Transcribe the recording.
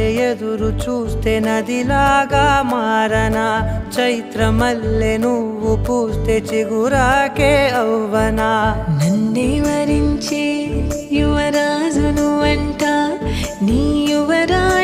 వలె ఎదురు చూస్తే నదిలాగా మారనా, చైత్రమల్లె నువ్వు పూస్తే చిగురాకే అవ్వనా. నన్నే వరించే యువరాజును అంట నీ యువరాణి